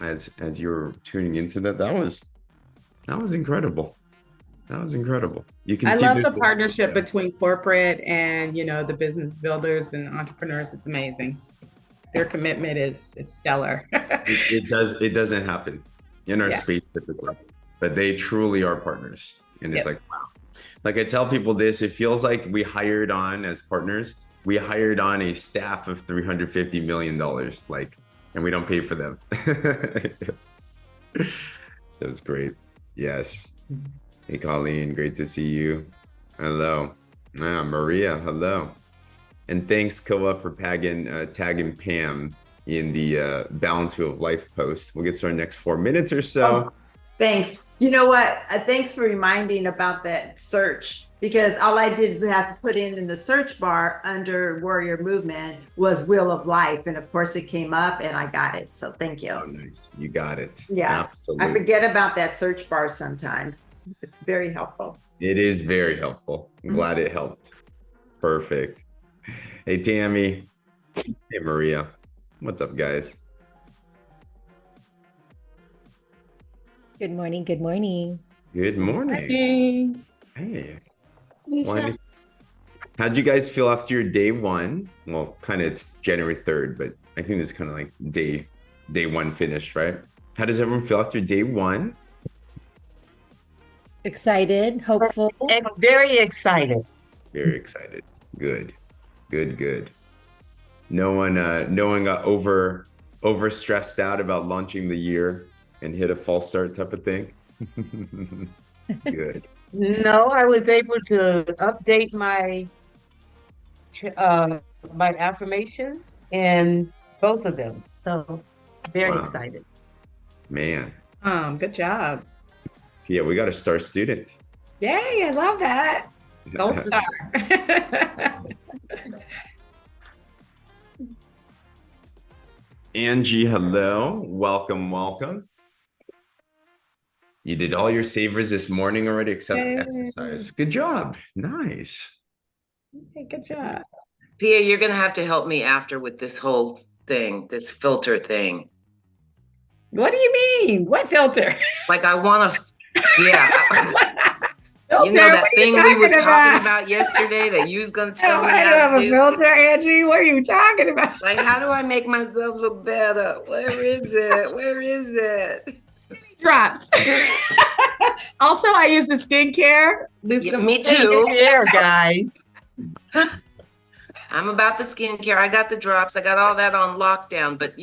as you're tuning into that. That was incredible. That was incredible. You can I see love the there's partnership yeah. between corporate and, the business builders and entrepreneurs. It's amazing. Their commitment is stellar. It doesn't happen in our Yeah. space typically, but they truly are partners. And it's Yep. like, wow. Like I tell people this, it feels like we hired on as partners, we hired on a staff of $350 million, like, and we don't pay for them. That was great. Yes. Hey, Colleen, great to see you. Hello. Maria, hello. And thanks, Koa, for tagging Pam in the Balance Wheel of Life post. We'll get to our next 4 minutes or so. Oh, thanks. You know what? Thanks for reminding about that search, because all I did have to put in the search bar under Warrior Movement was Wheel of Life. And of course it came up and I got it. So thank you. Oh, nice. You got it. Yeah. Absolutely. I forget about that search bar sometimes. It's very helpful. It is very helpful. I'm glad it helped. Perfect. Hey, Tammy. Hey, Maria. What's up, guys? Good morning. Good morning. Good morning. Hey. Nisha. How'd you guys feel after your day one? Well, kind of it's January 3rd, but I think it's kind of like day one finished, right? How does everyone feel after day one? Excited, hopeful. And very excited. Very excited. Good. Good. No one got over stressed out about launching the year and hit a false start type of thing. Good. No, I was able to update my my affirmations and both of them. So very Wow. excited. Man. Good job. Yeah, we got a star student. Yay, I love that. Gold star. Angie, hello. Welcome. You did all your savers this morning already except Yay. exercise. Good job. Nice. Okay, good job. Pia, you're going to have to help me after with this whole thing, this filter thing. What do you mean? What filter? Like I want to, yeah. Filter? You know that What are you thing we was talking talking about yesterday that you was going to tell me I how have to a do? filter, Angie. What are you talking about? Like, how do I make myself look better? Where is it? Where is it? Drops. Also, I use the skincare. Yeah, me too. Here, guys. I'm about the skincare. I got the drops. I got all that on lockdown, but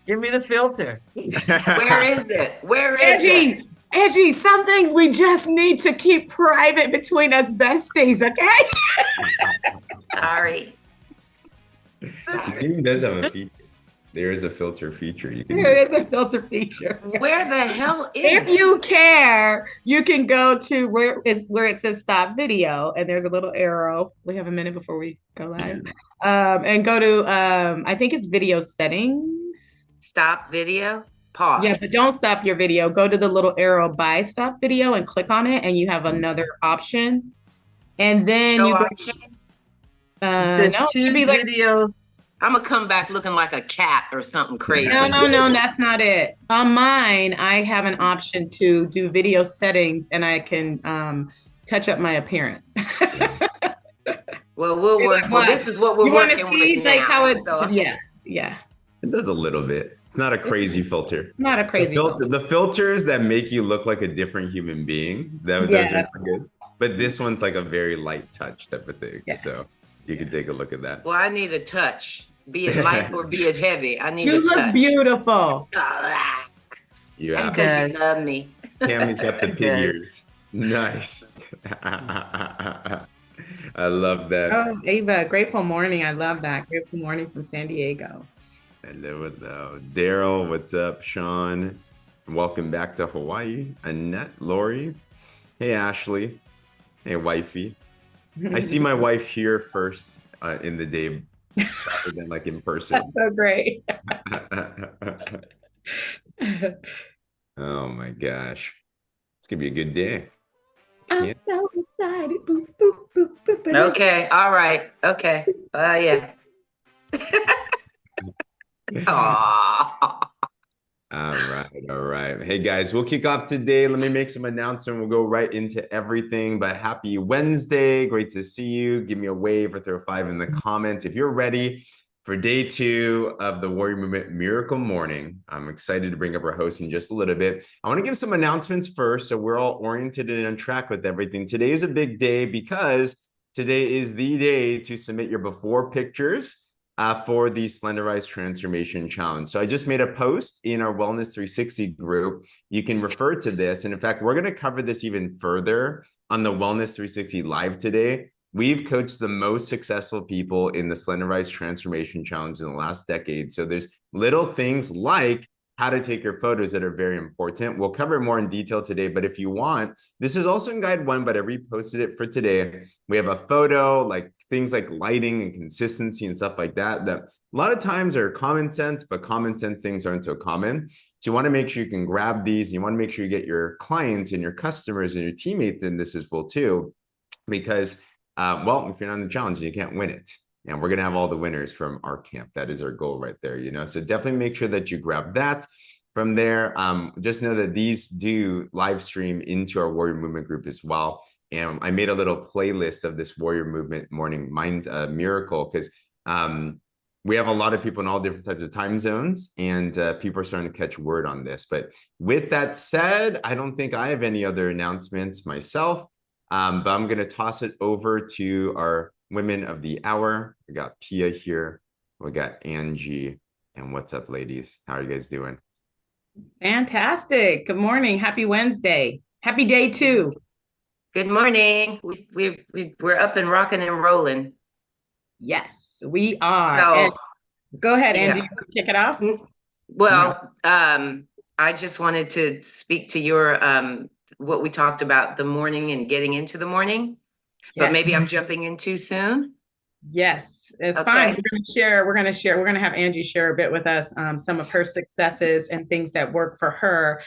Give me the filter. where is it? Where is it? Angie, some things we just need to keep private between us besties, okay? Sorry. This game does have a feature. There is a filter feature. You can There is a filter feature. Where the hell is If it? you care, you can go to where it says stop video, and there's a little arrow. We have a minute before we go live. And go to I think it's video settings. Stop video? Pause. Yeah, but don't stop your video. Go to the little arrow by stop video and click on it, and you have another option. And then Show you go, options. It says no, choose maybe like, video. I'm gonna come back looking like a cat or something crazy. no, that's not it. On mine, I have an option to do video settings, and I can touch up my appearance. Well, we'll work. Well, this is what we're You want to working see with like now. how it? So Yeah. It does a little bit. It's not a crazy filter. Not a crazy filter. The filters that make you look like a different human being, those are good. But this one's like a very light touch type of thing. Yeah. So you can take a look at that. Well, I need a touch. Be it light or be it heavy. I need You a look touch. beautiful. You have Because you love me. Tammy's got the pig ears. Nice. I love that. Oh, Ava, grateful morning. I love that. Grateful morning from San Diego. Hello. Daryl, what's up? Sean, welcome back to Hawaii. Annette, Lori. Hey, Ashley. Hey, wifey. I see my wife here first in the day rather than like in person. That's so great. Oh my gosh. It's gonna be a good day. I'm so excited. Boop, boop, boop, boop, boop. Okay. All right. Okay. Yeah. Aw. All right, all right. Hey guys, we'll kick off today. Let me make some announcement. We'll go right into everything. But happy Wednesday. Great to see you. Give me a wave or throw a 5 in the comments if you're ready for day 2 of the Warrior Movement Miracle Morning. I'm excited to bring up our host in just a little bit. I want to give some announcements first so we're all oriented and on track with everything. Today is a big day because today is the day to submit your before pictures for the Slenderize Transformation Challenge. So I just made a post in our Wellness 360 group. You can refer to this. And in fact, we're going to cover this even further on the Wellness 360 Live today. We've coached the most successful people in the Slenderize Transformation Challenge in the last decade. So there's little things like how to take your photos that are very important. We'll cover more in detail today, but if you want, this is also in guide 1, but I reposted it for today. We have a photo, like things like lighting and consistency and stuff like that, that a lot of times are common sense, but common sense things aren't so common. So you want to make sure you can grab these. You want to make sure you get your clients and your customers and your teammates in this as well too, because well, if you're not in the challenge, you can't win it. And we're going to have all the winners from our camp. That is our goal right there, you know? So definitely make sure that you grab that from there. Just know that these do live stream into our Warrior Movement group as well. And I made a little playlist of this Warrior Movement Morning Mind Miracle because we have a lot of people in all different types of time zones, and people are starting to catch word on this. But with that said, I don't think I have any other announcements myself, but I'm going to toss it over to our women of the hour. We got Pia here. We got Angie. And what's up, ladies? How are you guys doing? Fantastic. Good morning. Happy Wednesday. Happy day 2. Good morning. We're up and rocking and rolling. Yes, we are. So, and go ahead, Angie. yeah. Kick it off. Well, I just wanted to speak to your what we talked about, the morning and getting into the morning. But maybe I'm jumping in too soon. Yes, it's Okay. fine. We're going to have Angie share a bit with us some of her successes and things that work for her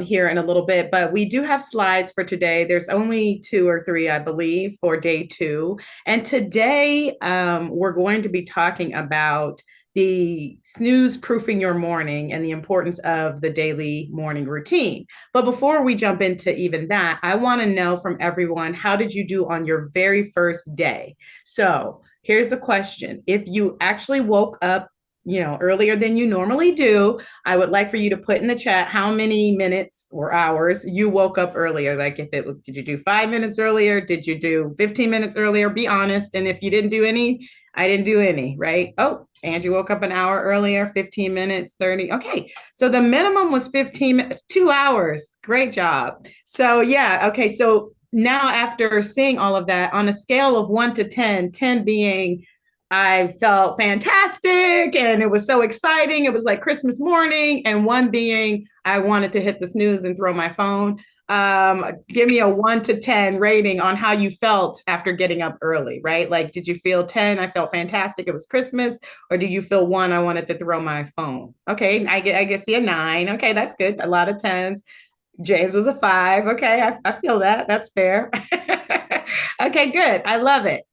here in a little bit. But we do have slides for today. There's only 2 or 3, I believe, for day 2. And today we're going to be talking about the snooze proofing your morning and the importance of the daily morning routine. But before we jump into even that, I want to know from everyone, how did you do on your very first day? So here's the question. If you actually woke up, earlier than you normally do, I would like for you to put in the chat how many minutes or hours you woke up earlier. Like if it was, did you do 5 minutes earlier? Did you do 15 minutes earlier? Be honest. And if you didn't do any, I didn't do any, right? Oh, Angie woke up an hour earlier, 15 minutes, 30. Okay. So the minimum was 2 hours. Great job. So yeah. Okay. So now after seeing all of that on a scale of 1 to 10, 10 being I felt fantastic and it was so exciting. It was like Christmas morning, and 1 being I wanted to hit the snooze and throw my phone. Give me a 1 to 10 rating on how you felt after getting up early, right? Like, did you feel 10? I felt fantastic. It was Christmas. Or did you feel 1? I wanted to throw my phone. Okay. I guess see a 9. Okay. That's good. A lot of 10s. James was a 5. Okay. I feel that. That's fair. Okay, good. I love it.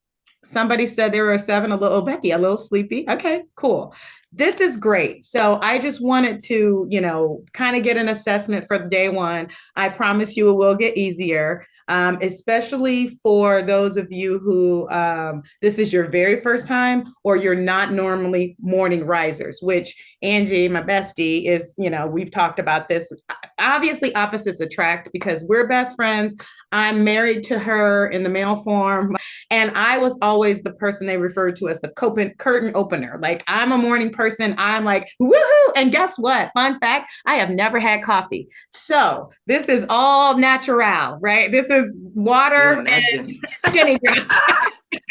Somebody said they were a 7, Becky, a little sleepy. Okay, cool. This is great. So I just wanted to, kind of get an assessment for day 1. I promise you it will get easier, especially for those of you who this is your very first time or you're not normally morning risers, which Angie, my bestie, is, we've talked about this. Obviously, opposites attract because we're best friends. I'm married to her in the male form. And I was always the person they referred to as the curtain opener. Like, I'm a morning person. I'm like, woohoo. And guess what? Fun fact, I have never had coffee. So this is all natural, right? This is water and skinny drinks.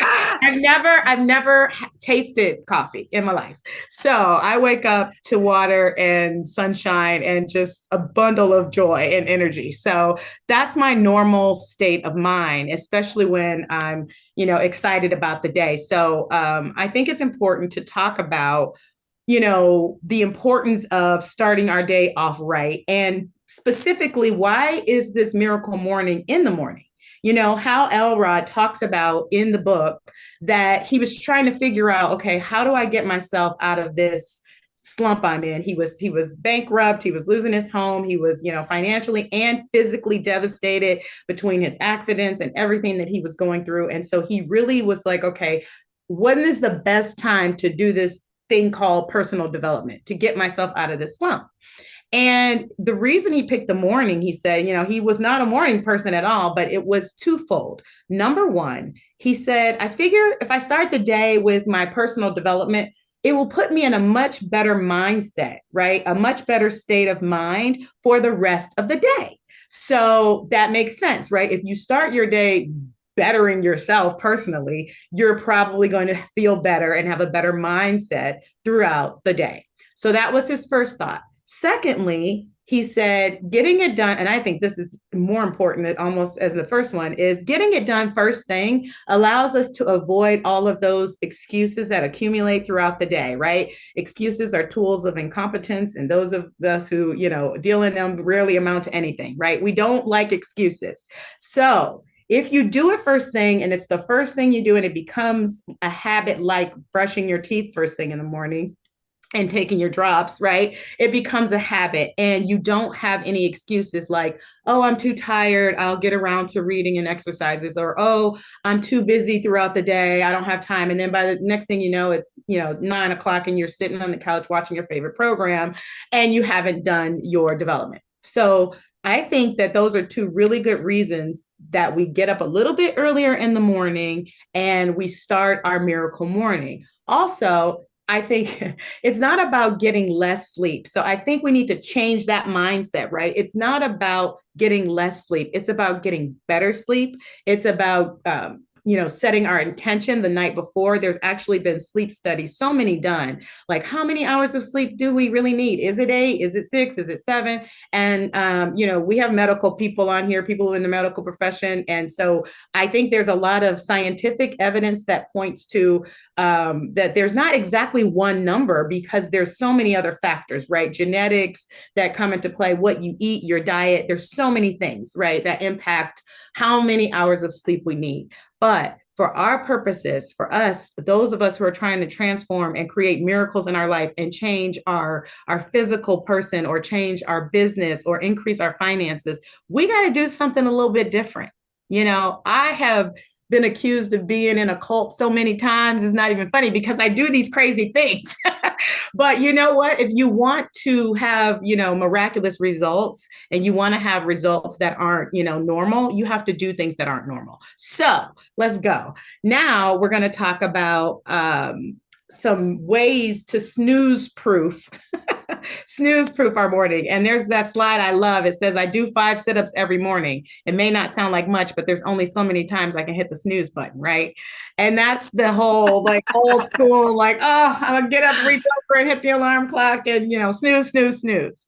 I've never tasted coffee in my life. So I wake up to water and sunshine and just a bundle of joy and energy. So that's my normal state of mind, especially when I'm, excited about the day. So I think it's important to talk about, the importance of starting our day off right. And specifically, why is this miracle morning in the morning? How Elrod talks about in the book that he was trying to figure out, okay, how do I get myself out of this slump I'm in. He was bankrupt. He was losing his home. He was, financially and physically devastated between his accidents and everything that he was going through. And so he really was like, okay, when is the best time to do this thing called personal development to get myself out of this slump? And the reason he picked the morning, he said, he was not a morning person at all, but it was twofold. Number one, he said, I figure if I start the day with my personal development, it will put me in a much better mindset, right? A much better state of mind for the rest of the day. So that makes sense, right? If you start your day bettering yourself personally, you're probably going to feel better and have a better mindset throughout the day. So that was his first thought. Secondly, he said, getting it done, and I think this is more important almost as the first one, is getting it done first thing allows us to avoid all of those excuses that accumulate throughout the day, right? Excuses are tools of incompetence, and those of us who, deal in them rarely amount to anything, right? We don't like excuses. So if you do it first thing and it's the first thing you do and it becomes a habit like brushing your teeth first thing in the morning, and taking your drops, right? It becomes a habit and you don't have any excuses like, oh, I'm too tired. I'll get around to reading and exercises, or, oh, I'm too busy throughout the day. I don't have time. And then by the next thing you know, it's, 9 o'clock and you're sitting on the couch watching your favorite program and you haven't done your development. So I think that those are two really good reasons that we get up a little bit earlier in the morning and we start our miracle morning. Also, I think it's not about getting less sleep. So I think we need to change that mindset, right? It's not about getting less sleep. It's about getting better sleep. It's about, setting our intention the night before. There's actually been sleep studies, so many done. Like, how many hours of sleep do we really need? Is it 8? Is it 6? Is it 7? And, we have medical people on here, people in the medical profession. And so I think there's a lot of scientific evidence that points to that there's not exactly one number because there's so many other factors, right? Genetics that come into play, what you eat, your diet. There's so many things, right, that impact how many hours of sleep we need. But for our purposes, for us, those of us who are trying to transform and create miracles in our life and change our physical person or change our business or increase our finances, we got to do something a little bit different. I have been accused of being in a cult so many times. It's not even funny because I do these crazy things. But you know what? If you want to have, miraculous results and you want to have results that aren't, normal, you have to do things that aren't normal. So let's go. Now we're going to talk about some ways to snooze proof our morning. And there's that slide I love. It says, I do 5 sit-ups every morning. It may not sound like much, but there's only so many times I can hit the snooze button, right? And that's the whole old school, oh, I'm gonna get up, reach over and hit the alarm clock and, snooze, snooze, snooze.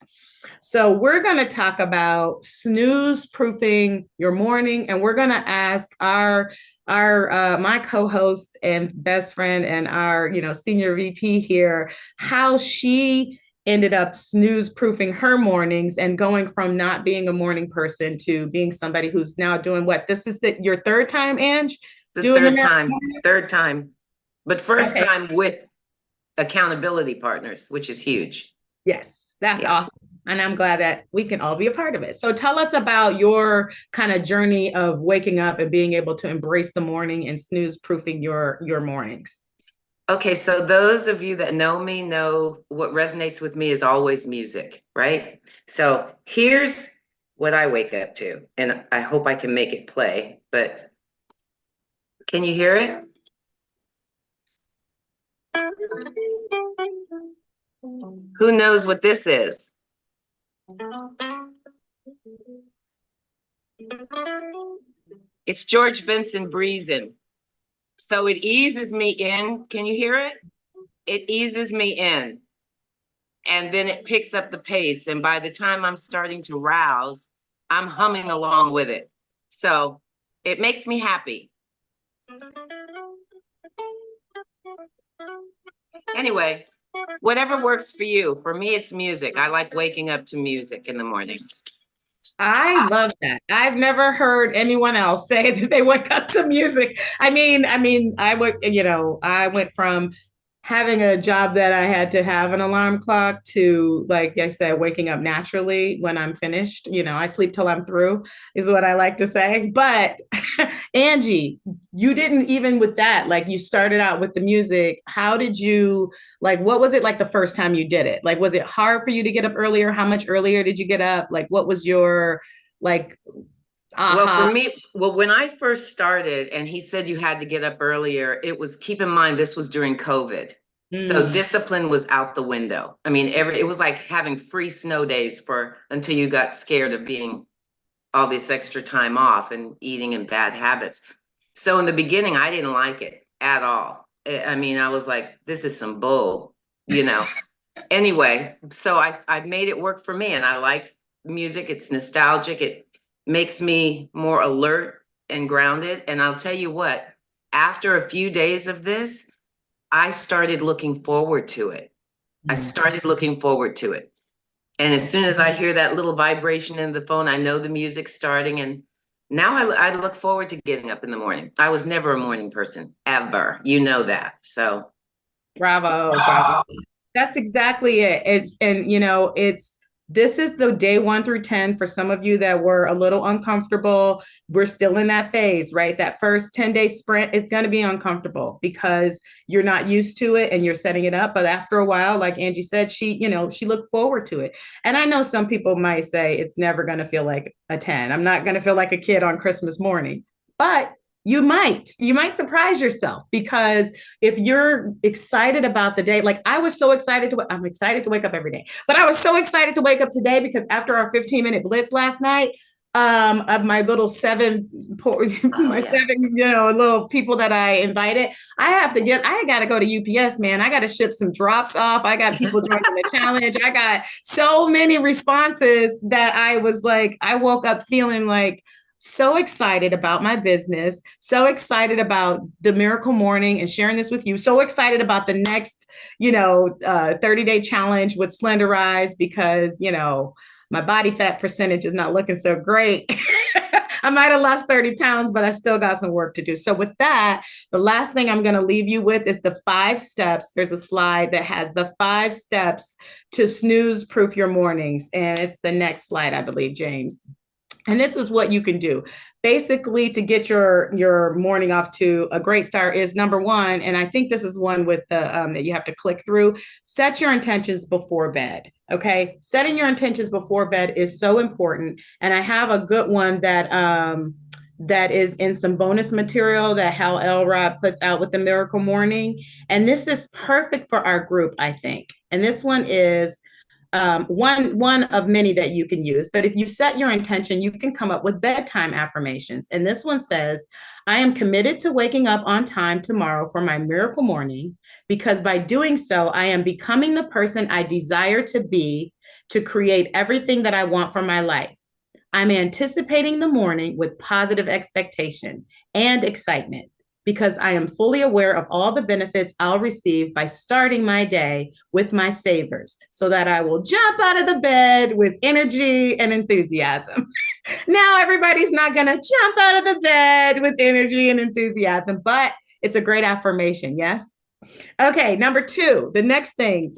So we're going to talk about snooze proofing your morning. And we're going to ask my co-host and best friend and our, senior VP here, how she ended up snooze proofing her mornings and going from not being a morning person to being somebody who's now doing what? This is your third time, Ange? Third time. But first time with accountability partners, which is huge. Yes, that's awesome. And I'm glad that we can all be a part of it. So tell us about your kind of journey of waking up and being able to embrace the morning and snooze proofing your mornings. Okay, so those of you that know me know what resonates with me is always music, right? So here's what I wake up to, and I hope I can make it play, but can you hear it? Who knows what this is? It's George Benson breezing. So it eases me in. Can you hear it? It eases me in. And then it picks up the pace. And by the time I'm starting to rouse, I'm humming along with it. So it makes me happy. Anyway, whatever works for you. For me, it's music. I like waking up to music in the morning. I love that. I've never heard anyone else say that they wake up to music. I went from having a job that I had to have an alarm clock to, like I said, waking up naturally when I'm finished. You know, I sleep till I'm through, is what I like to say. But Angie, you didn't even with that, like you started out with the music. How did you, like, what was it like the first time you did it? Like, was it hard for you to get up earlier? How much earlier did you get up? Like, what was your, like, Well, for aha? me, well, when I first started and he said you had to get up earlier, it was, keep in mind, this was during COVID. So Mm, discipline was out the window. I mean, it was like having free snow days for until you got scared of being all this extra time off and eating and bad habits. So in the beginning, I didn't like it at all. I mean, I was like, this is some bull, you know. Anyway, so I made it work for me, and I like music. It's nostalgic. It makes me more alert and grounded. And I'll tell you what, after a few days of this, I started looking forward to it. I mm. started looking forward to it. And as soon as I hear that little vibration in the phone, I know the music's starting. And now I look forward to getting up in the morning. I was never a morning person, ever. You know that. So Bravo, bravo. That's exactly it. It's, and you know, it's, this is the day 1 through 10 for some of you that were a little uncomfortable. We're still in that phase, right? That first 10-day sprint, it's going to be uncomfortable because you're not used to it and you're setting it up. But after a while, like Angie said, she, you know, she looked forward to it. And I know some people might say it's never going to feel like a 10. I'm not going to feel like a kid on Christmas morning, but you might surprise yourself, because if you're excited about the day, like I was so excited to, I'm excited to wake up every day, but I was so excited to wake up today because after our 15-minute blitz last night, of my little my yeah. seven, you know, little people that I invited, I got to go to UPS, man. I got to ship some drops off. I got people joining the challenge. I got so many responses that I was like, I woke up feeling like, so excited about my business, so excited about the miracle morning and sharing this with you, so excited about the next, 30-day challenge with Slenderize, because, my body fat percentage is not looking so great. I might have lost 30 pounds, but I still got some work to do. So with that, the last thing I'm going to leave you with is the 5 steps. There's a slide that has the 5 steps to snooze proof your mornings. And it's the next slide, I believe, James. And this is what you can do. Basically, to get your morning off to a great start is number 1, and I think this is one with the that you have to click through, set your intentions before bed. Okay. Setting your intentions before bed is so important. And I have a good one that is in some bonus material that Hal Elrod puts out with the Miracle Morning. And this is perfect for our group, I think. And this one is one of many that you can use. But if you set your intention, you can come up with bedtime affirmations. And this one says, I am committed to waking up on time tomorrow for my miracle morning, because by doing so, I am becoming the person I desire to be to create everything that I want for my life. I'm anticipating the morning with positive expectation and excitement, because I am fully aware of all the benefits I'll receive by starting my day with my savers, so that I will jump out of the bed with energy and enthusiasm. Now, everybody's not going to jump out of the bed with energy and enthusiasm, but it's a great affirmation. Yes. Okay. Number 2, the next thing,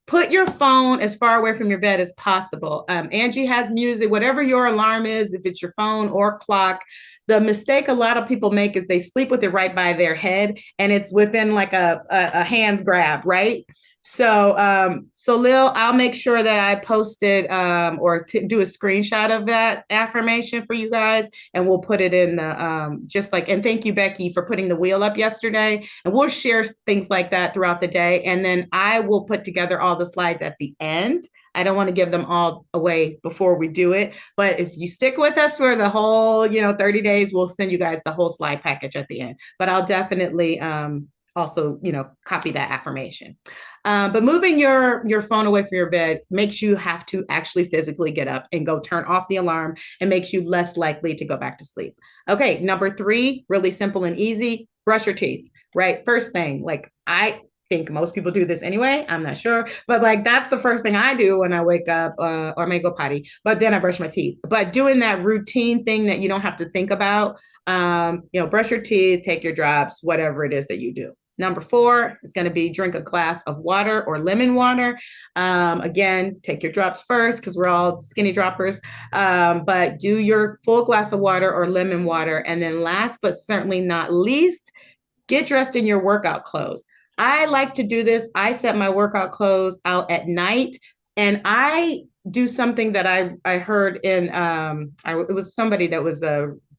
put your phone as far away from your bed as possible. Angie has music, whatever your alarm is, if it's your phone or clock. The mistake a lot of people make is they sleep with it right by their head, and it's within like a hand grab, right? So Lil, I'll make sure that I post it or do a screenshot of that affirmation for you guys, and we'll put it in the just like, and thank you, Becky, for putting the wheel up yesterday. And we'll share things like that throughout the day. And then I will put together all the slides at the end. I don't want to give them all away before we do it. But if you stick with us for the whole, 30 days, we'll send you guys the whole slide package at the end. But I'll definitely also, copy that affirmation. But moving your phone away from your bed makes you have to actually physically get up and go turn off the alarm, and makes you less likely to go back to sleep. Okay, number 3, really simple and easy, brush your teeth, right? First thing, like I think most people do this anyway, I'm not sure, but like that's the first thing I do when I wake up, or I may go potty, but then I brush my teeth. But doing that routine thing that you don't have to think about, brush your teeth, take your drops, whatever it is that you do. Number 4 is going to be drink a glass of water or lemon water. Again, take your drops first because we're all skinny droppers, but do your full glass of water or lemon water. And then last but certainly not least, get dressed in your workout clothes. I like to do this. I set my workout clothes out at night, and I do something that I heard in, it was somebody that was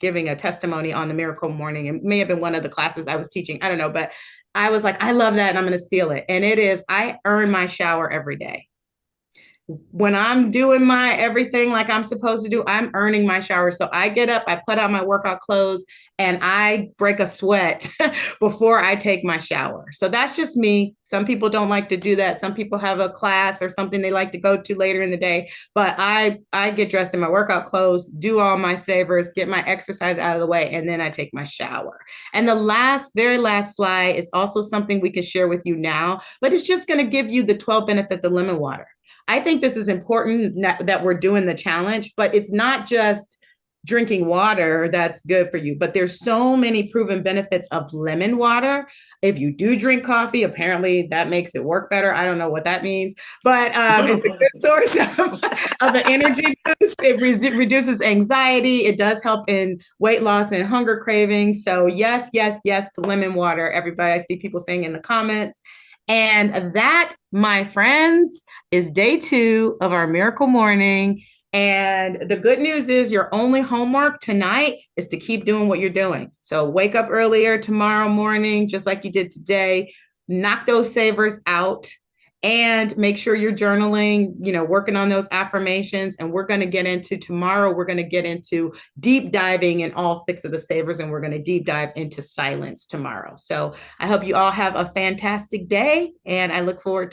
giving a testimony on the Miracle Morning. It may have been one of the classes I was teaching. I don't know, but I was like, I love that, and I'm going to steal it. And it is, I earn my shower every day. When I'm doing my everything like I'm supposed to do, I'm earning my shower. So I get up, I put on my workout clothes, and I break a sweat before I take my shower. So that's just me. Some people don't like to do that. Some people have a class or something they like to go to later in the day. But I get dressed in my workout clothes, do all my savers, get my exercise out of the way, and then I take my shower. And the very last slide is also something we can share with you now, but it's just going to give you the 12 benefits of lemon water. I think this is important that we're doing the challenge, but it's not just drinking water that's good for you, but there's so many proven benefits of lemon water. If you do drink coffee, apparently that makes it work better. I don't know what that means, but it's a good source of an energy boost. It reduces anxiety. It does help in weight loss and hunger cravings. So yes, yes, yes to lemon water. Everybody, I see people saying in the comments. And that, my friends, is day 2 of our Miracle Morning. And the good news is your only homework tonight is to keep doing what you're doing. So wake up earlier tomorrow morning, just like you did today, knock those savers out, and make sure you're journaling, working on those affirmations. And we're going to get into tomorrow, we're going to get into deep diving in all 6 of the savers, and we're going to deep dive into silence tomorrow. So I hope you all have a fantastic day, and I look forward to